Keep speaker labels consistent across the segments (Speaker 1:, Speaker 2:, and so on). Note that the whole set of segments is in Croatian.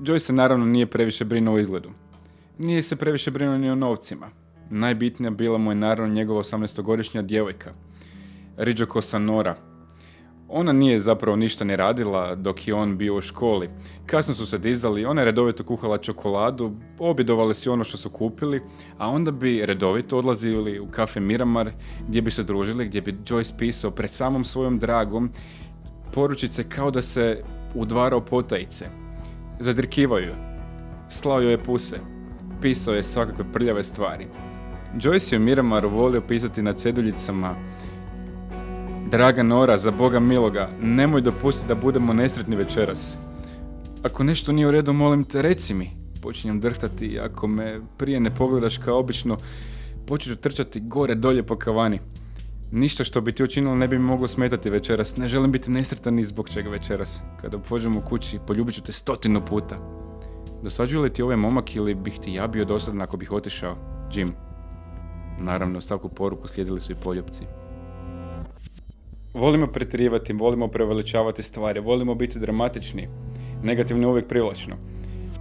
Speaker 1: Joyce se naravno nije previše brinuo o izgledu. Nije se previše brinuo ni o novcima. Najbitnija bila mu je naravno njegova 18-godišnja djevojka, Rijoko Sonora. Ona nije zapravo ništa ne radila dok je on bio u školi. Kasno su se dizali, ona je redovito kuhala čokoladu, objedovali si ono što su kupili, a onda bi redovito odlazili u kafe Miramar gdje bi se družili, gdje bi Joyce pisao pred samom svojom dragom poručice kao da se udvarao potajice. Zadrkivao ju, slao joj je puse, pisao je svakakve prljave stvari. Joyce je u Miramaru volio pisati na ceduljicama: Draga Nora, za Boga miloga, nemoj dopustiti da budemo nesretni večeras. Ako nešto nije u redu, molim te, reci mi. Počinjem drhtati i ako me prije ne pogledaš kao obično, počet ću trčati gore dolje po kavani. Ništa što bi ti učinilo ne bi mi moglo smetati večeras. Ne želim biti nesretan ni zbog čega večeras. Kada pođemo u kući, poljubit ću te 100 puta. Dosađuje li ti ovaj momak ili bih ti ja bio dosadan ako bih otišao? Jim. Naravno, svaku poruku slijedili su i poljupci. Volimo pretjerivati, volimo preveličavati stvari, volimo biti dramatični. Negativno je uvijek privlačno.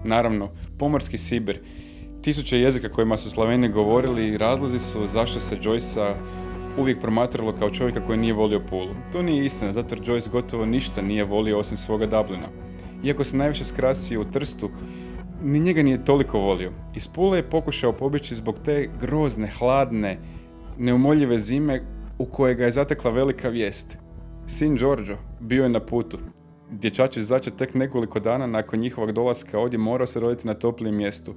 Speaker 1: Naravno, pomorski Sibir, 1000 jezika kojima su Slaveni govorili i razlozi su zašto se Joycea uvijek promatralo kao čovjeka koji nije volio Pulu. To nije istina, zato jer Joyce gotovo ništa nije volio osim svoga Dublina. Iako se najviše skrasio u Trstu, ni njega nije toliko volio. Iz Pule je pokušao pobjeći zbog te grozne, hladne, neumoljive zime u kojoj ga je zatekla velika vijest. Sin Giorgio bio je na putu. Dječačić začet tek nekoliko dana nakon njihovog dolaska ovdje morao se roditi na toplijem mjestu.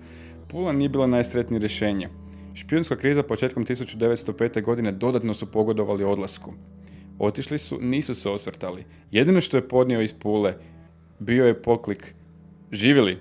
Speaker 1: Pula nije bila najsretnije rješenje. Špijunska kriza početkom 1905. godine dodatno su pogodovali odlasku. Otišli su, nisu se osvrtali. Jedino što je podnio iz Pule bio je poklik: živjeli!